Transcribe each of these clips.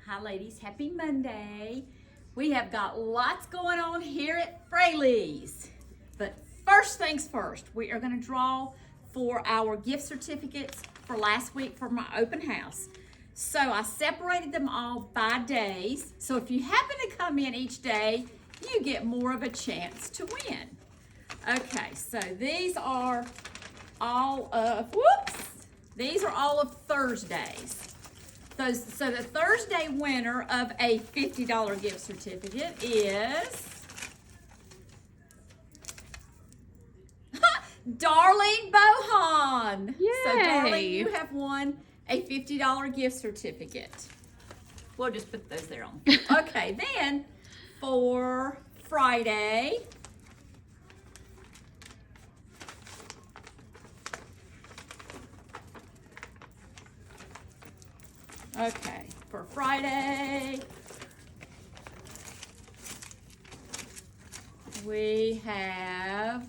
Hi ladies, happy Monday. We have got lots going on here at Fraley's. But first things first, we are going to draw for our gift certificates for last week for my open house. So I separated them all by days. So if you happen to come in each day, you get more of a chance to win. Okay, so these are all of, these are all of Thursdays. So the Thursday winner of a $50 gift certificate is Darlene Bohan. Yay. So Darlene, you have won a $50 gift certificate. We'll just put those there on. Okay, then for Friday, okay, for Friday, we have,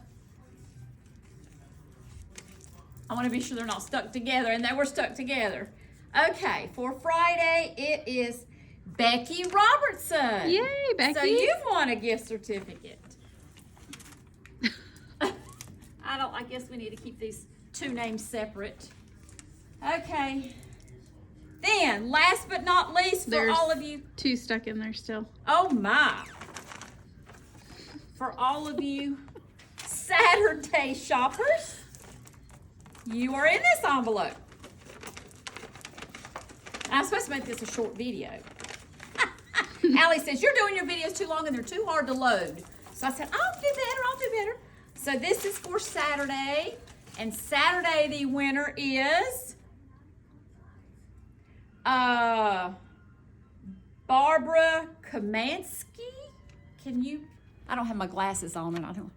I want to be sure they're not stuck together, and they were stuck together. Okay, for Friday, it is Becky Robertson. Yay, Becky. So you've won a gift certificate. I guess we need to keep these two names separate. Okay. Then, last but not least, for There's all of you. 2 stuck in there still. Oh my. For all of you Saturday shoppers, you are in this envelope. I'm supposed to make this a short video. Allie says, you're doing your videos too long and they're too hard to load. So I said, I'll do better. So this is for Saturday. And Saturday the winner is Barbara Kamansky. Can you, I don't have my glasses on and I don't.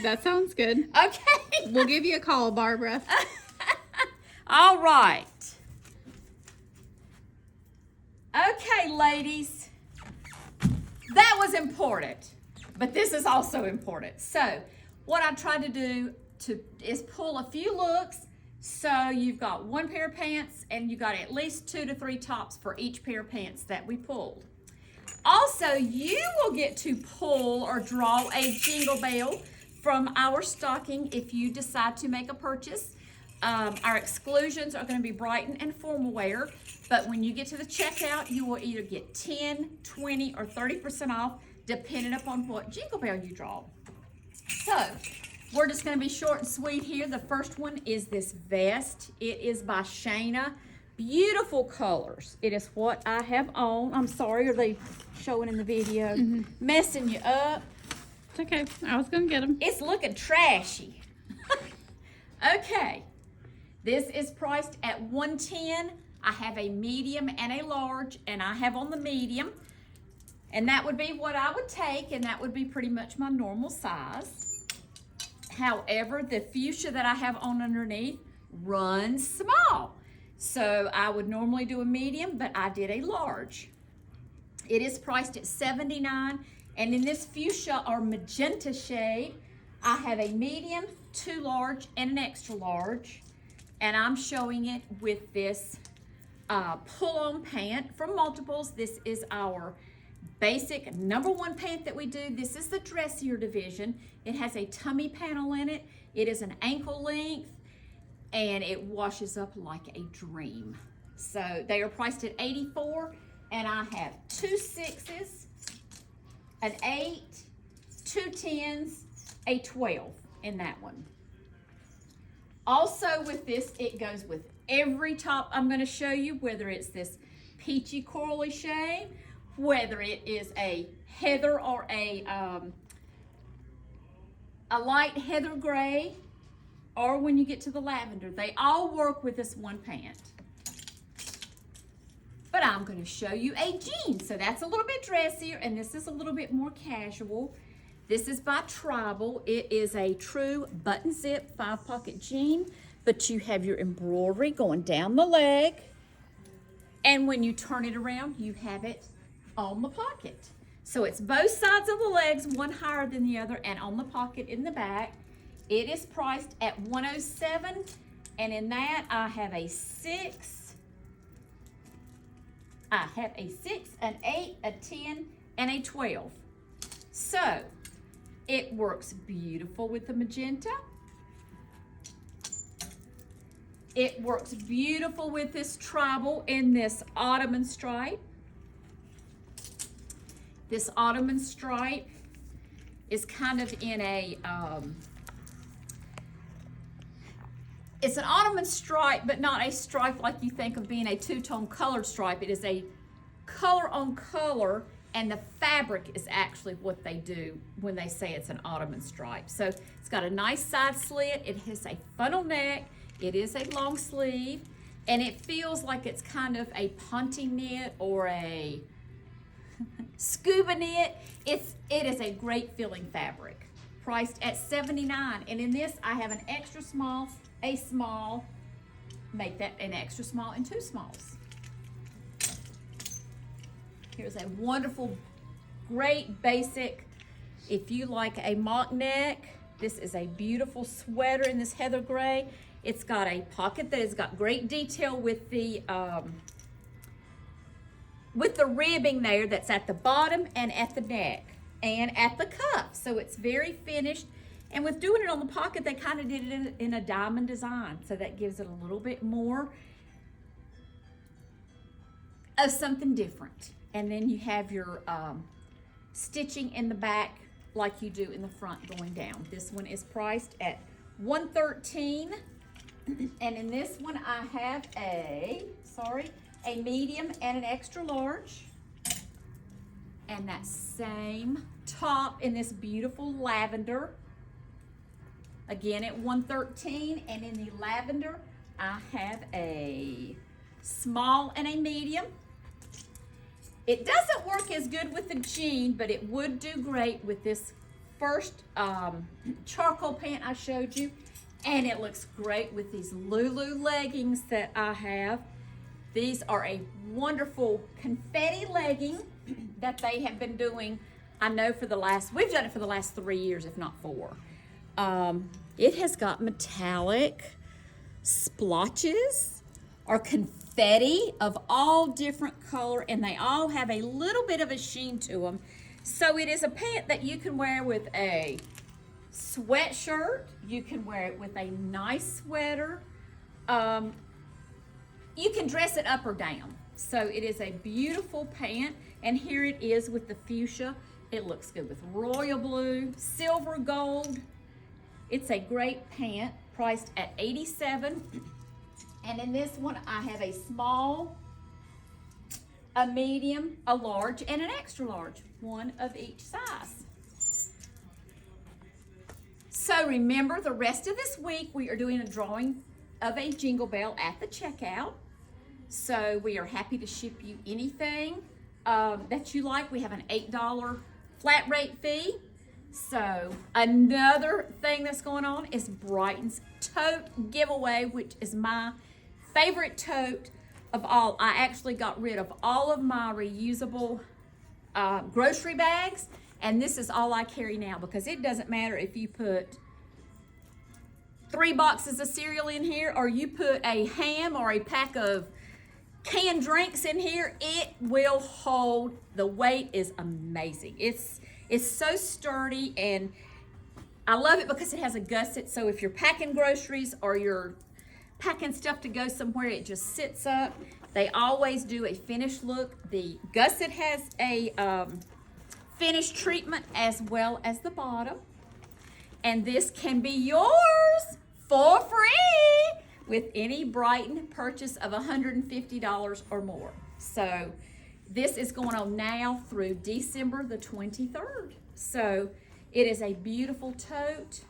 That sounds good. Okay. We'll give you a call, Barbara. All right. Okay, ladies. That was important, but this is also important. So what I tried to do is pull a few looks. So you've got 1 pair of pants and you got at least 2 to 3 tops for each pair of pants that we pulled. Also, you will get to pull or draw a jingle bell from our stocking if you decide to make a purchase. Our exclusions are going to be Brighton and formal wear, but when you get to the checkout, you will either get 10, 20, or 30% off, depending upon what jingle bell you draw. So, we're just going to be short and sweet here. The first one is this vest. It is by Shayna. Beautiful colors. It is what I have on. I'm sorry, are they showing in the video? Messing you up. It's okay. I was going to get them. It's looking trashy. Okay. This is priced at $110. I have a medium and a large, and I have on the medium. And that would be what I would take, and that would be pretty much my normal size. However, the fuchsia that I have on underneath runs small. So I would normally do a medium, but I did a large. It is priced at $79. And in this fuchsia or magenta shade, I have a medium, 2 large, and an extra large. And I'm showing it with this pull-on pant from Multiples. This is our basic #1 pant that we do. This is the dressier division. It has a tummy panel in it. It is an ankle length, and it washes up like a dream. So they are priced at $84, and I have 2 6s, an 8, 2 10s, a 12 in that one. Also with this, it goes with every top I'm going to show you, whether it's this peachy corally shade, whether it is a heather or a light heather gray, or when you get to the lavender. They all work with this one pant. But I'm going to show you a jean. So that's a little bit dressier, and this is a little bit more casual. This is by Tribal. It is a true button zip 5-pocket jean, but you have your embroidery going down the leg. And when you turn it around, you have it on the pocket. So it's both sides of the legs, one higher than the other, and on the pocket in the back. It is priced at $107, and in that I have a 6, I have a 6, an 8, a 10, and a 12. So, it works beautiful with the magenta. It works beautiful with this tribal in this ottoman stripe. This ottoman stripe is kind of in a, it's an ottoman stripe, but not a stripe like you think of being a two-tone colored stripe. It is a color on color, and the fabric is actually what they do when they say it's an ottoman stripe. So it's got a nice side slit. It has a funnel neck. It is a long sleeve, and it feels like it's kind of a punting knit or a scuba knit. It is a great feeling fabric, priced at $79. And in this, I have an extra small, a small, make that an extra small and 2 smalls. Here's a wonderful, great basic. If you like a mock neck, this is a beautiful sweater in this heather gray. It's got a pocket that has got great detail with the ribbing there that's at the bottom and at the neck and at the cuff. So it's very finished. And with doing it on the pocket, they kind of did it in a diamond design. So that gives it a little bit more of something different. And then you have your stitching in the back like you do in the front going down. This one is priced at $113. And in this one, I have a medium and an extra large. And that same top in this beautiful lavender. Again at $113. And in the lavender, I have a small and a medium. It doesn't work as good with the jean, but it would do great with this first charcoal pant I showed you. And it looks great with these Lulu leggings that I have. These are a wonderful confetti legging that they have been doing, I know we've done it for the last 3 years, if not 4. It has got metallic splotches or confetti of all different color, and they all have a little bit of a sheen to them. So it is a pant that you can wear with a sweatshirt. You can wear it with a nice sweater. You can dress it up or down. So it is a beautiful pant, and here it is with the fuchsia. It looks good with royal blue, silver gold. It's a great pant, priced at $87. And in this one, I have a small, a medium, a large, and an extra large, one of each size. So remember, the rest of this week, we are doing a drawing of a Jingle Bell at the checkout. So we are happy to ship you anything that you like. We have an $8 flat rate fee. So another thing that's going on is Brighton's tote giveaway, which is my favorite tote of all. I actually got rid of all of my reusable grocery bags, and this is all I carry now, because it doesn't matter if you put 3 boxes of cereal in here or you put a ham or a pack of canned drinks in here, it will hold. The weight is amazing. It's so sturdy, and I love it because it has a gusset. So if you're packing groceries or you're packing stuff to go somewhere, it just sits up. They always do a finished look. The gusset has a finish treatment as well as the bottom. And this can be yours for free with any Brighton purchase of $150 or more. So this is going on now through December the 23rd. So it is a beautiful tote,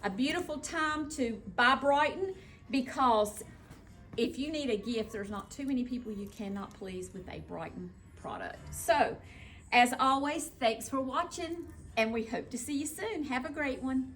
a beautiful time to buy Brighton, because if you need a gift, there's not too many people you cannot please with a Brighton product. So as always, thanks for watching, and we hope to see you soon. Have a great one.